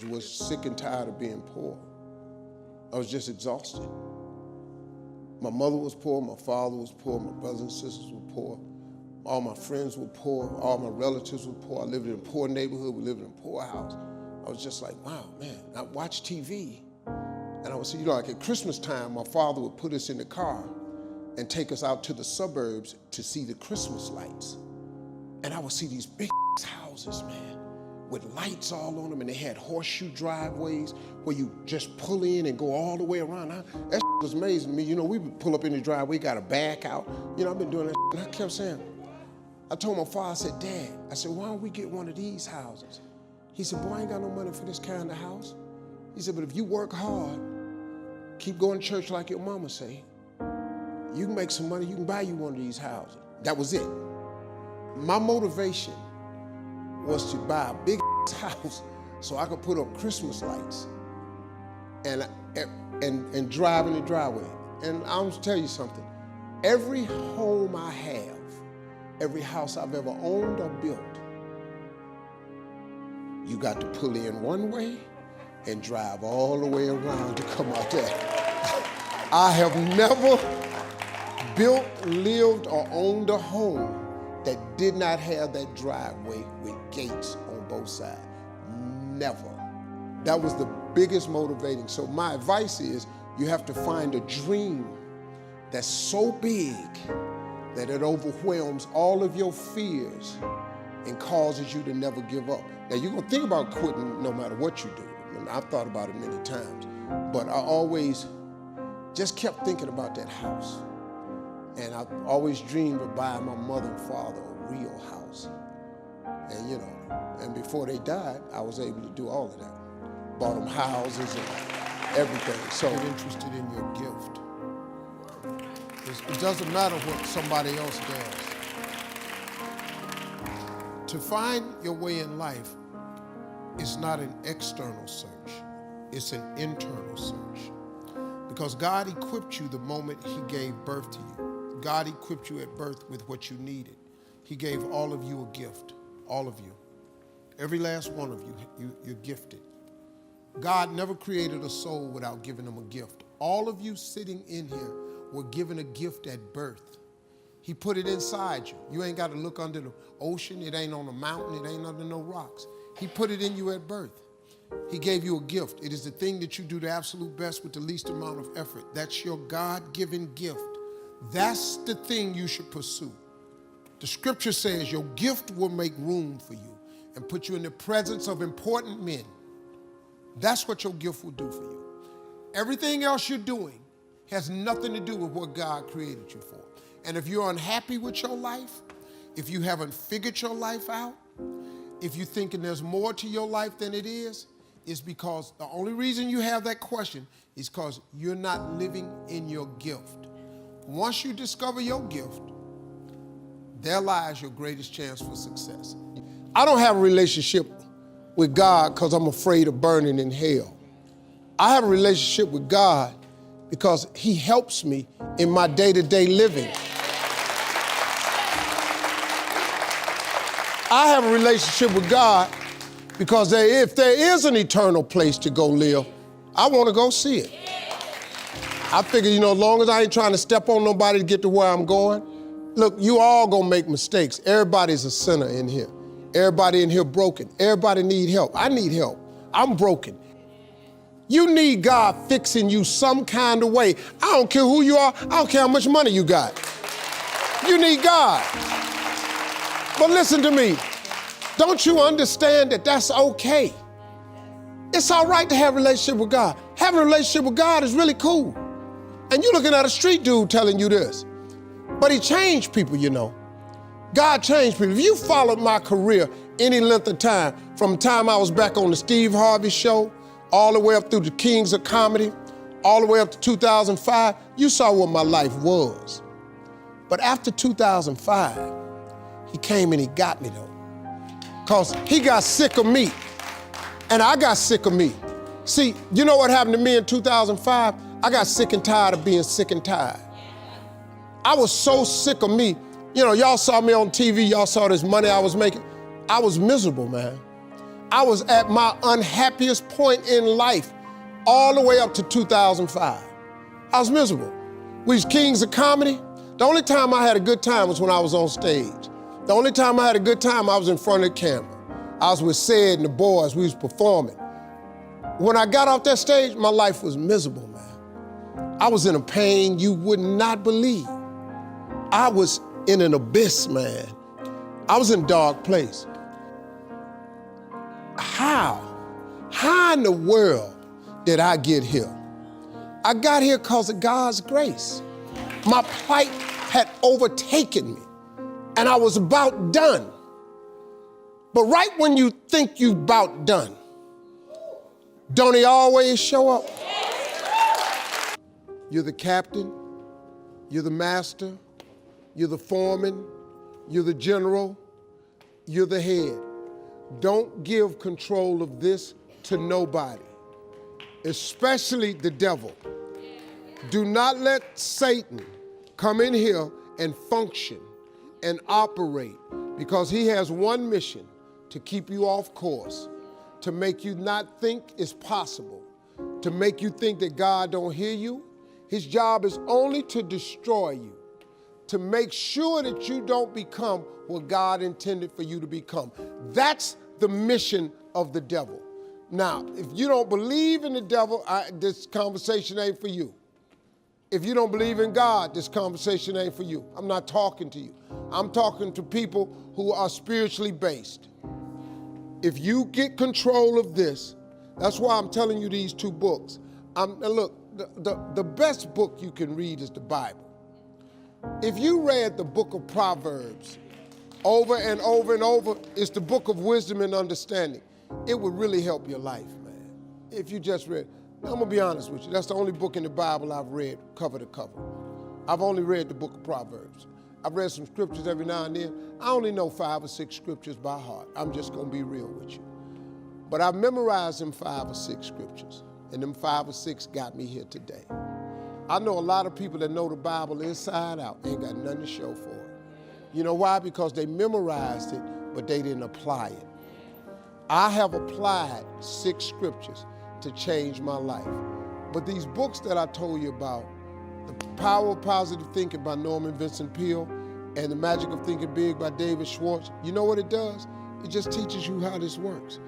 was sick and tired of being poor. I was just exhausted. My mother was poor, my father was poor, my brothers and sisters were poor. All my friends were poor, all my relatives were poor. I lived in a poor neighborhood, we lived in a poor house. I was just like, wow, man. I watched TV, and I would see, like at Christmas time, my father would put us in the car and take us out to the suburbs to see the Christmas lights. And I would see these big houses, man, with lights all on them, and they had horseshoe driveways where you just pull in and go all the way around. That was amazing to me. You know, we would pull up in the driveway, got to back out. You know, I've been doing that, and I kept saying, I told my father, I said, Dad, I said, why don't we get one of these houses? He said, boy, I ain't got no money for this kind of house. He said, but if you work hard, keep going to church like your mama say, you can make some money, you can buy you one of these houses. That was it. My motivation was to buy a big house so I could put up Christmas lights and drive in the driveway. And I'm gonna tell you something, every home I have, every house I've ever owned or built, you got to pull in one way and drive all the way around to come out there. I have never built, lived, or owned a home that did not have that driveway with gates on both sides. Never. That was the biggest motivating. So my advice is you have to find a dream that's so big that it overwhelms all of your fears and causes you to never give up. Now, you're gonna think about quitting no matter what you do. And I've thought about it many times, but I always just kept thinking about that house. And I always dreamed of buying my mother and father a real house. And you know, and before they died, I was able to do all of that. Bought them houses and everything. So get interested in your gift. It doesn't matter what somebody else does. To find your way in life is not an external search, it's an internal search. Because God equipped you the moment He gave birth to you. God equipped you at birth with what you needed. He gave all of you a gift, all of you. Every last one of you, you're gifted. God never created a soul without giving them a gift. All of you sitting in here were given a gift at birth. He put it inside you. You ain't got to look under the ocean. It ain't on a mountain. It ain't under no rocks. He put it in you at birth. He gave you a gift. It is the thing that you do the absolute best with the least amount of effort. That's your God-given gift. That's the thing you should pursue. The scripture says your gift will make room for you and put you in the presence of important men. That's what your gift will do for you. Everything else you're doing has nothing to do with what God created you for. And if you're unhappy with your life, if you haven't figured your life out, if you're thinking there's more to your life than it is, it's because the only reason you have that question is because you're not living in your gift. Once you discover your gift, there lies your greatest chance for success. I don't have a relationship with God because I'm afraid of burning in hell. I have a relationship with God because He helps me in my day-to-day living. I have a relationship with God because if there is an eternal place to go live, I want to go see it. I figure, as long as I ain't trying to step on nobody to get to where I'm going, look, you all gonna make mistakes. Everybody's a sinner in here. Everybody in here broken. Everybody need help. I need help. I'm broken. You need God fixing you some kind of way. I don't care who you are. I don't care how much money you got. You need God. But listen to me. Don't you understand that that's okay? It's all right to have a relationship with God. Having a relationship with God is really cool. And you're looking at a street dude telling you this. But He changed people, God changed people. If you followed my career any length of time, from the time I was back on the Steve Harvey Show, all the way up through the Kings of Comedy, all the way up to 2005, you saw what my life was. But after 2005, He came and He got me though. Because He got sick of me, and I got sick of me. See, you know what happened to me in 2005? I got sick and tired of being sick and tired. I was so sick of me. Y'all saw me on TV, y'all saw this money I was making. I was miserable, man. I was at my unhappiest point in life all the way up to 2005. I was miserable. We was kings of comedy. The only time I had a good time was when I was on stage. The only time I had a good time, I was in front of the camera. I was with Sid and the boys, we was performing. When I got off that stage, my life was miserable, man. I was in a pain you would not believe. I was in an abyss, man. I was in a dark place. How in the world did I get here? I got here because of God's grace. My plight had overtaken me, and I was about done. But right when you think you're about done, don't he always show up? You're the captain, you're the master, you're the foreman, you're the general, you're the head. Don't give control of this to nobody, especially the devil. Do not let Satan come in here and function and operate, because he has one mission: to keep you off course, to make you not think it's possible, to make you think that God don't hear you. His job is only to destroy you, to make sure that you don't become what God intended for you to become. That's the mission of the devil. Now, if you don't believe in the devil, this conversation ain't for you. If you don't believe in God, this conversation ain't for you. I'm not talking to you. I'm talking to people who are spiritually based. If you get control of this, that's why I'm telling you these two books. Look, the best book you can read is the Bible. If you read the book of Proverbs over and over and over, it's the book of wisdom and understanding. It would really help your life, man, if you just read. Now, I'm gonna be honest with you, that's the only book in the Bible I've read cover to cover. I've only read the book of Proverbs. I've read some scriptures every now and then. I only know 5 or 6 scriptures by heart. I'm just gonna be real with you. But I've memorized them 5 or 6 scriptures, and them 5 or 6 got me here today. I know a lot of people that know the Bible inside out ain't got nothing to show for it. You know why? Because they memorized it, but they didn't apply it. I have applied 6 scriptures to change my life. But these books that I told you about, The Power of Positive Thinking by Norman Vincent Peale and The Magic of Thinking Big by David Schwartz, you know what it does? It just teaches you how this works.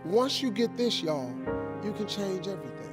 Once you get this, y'all, you can change everything.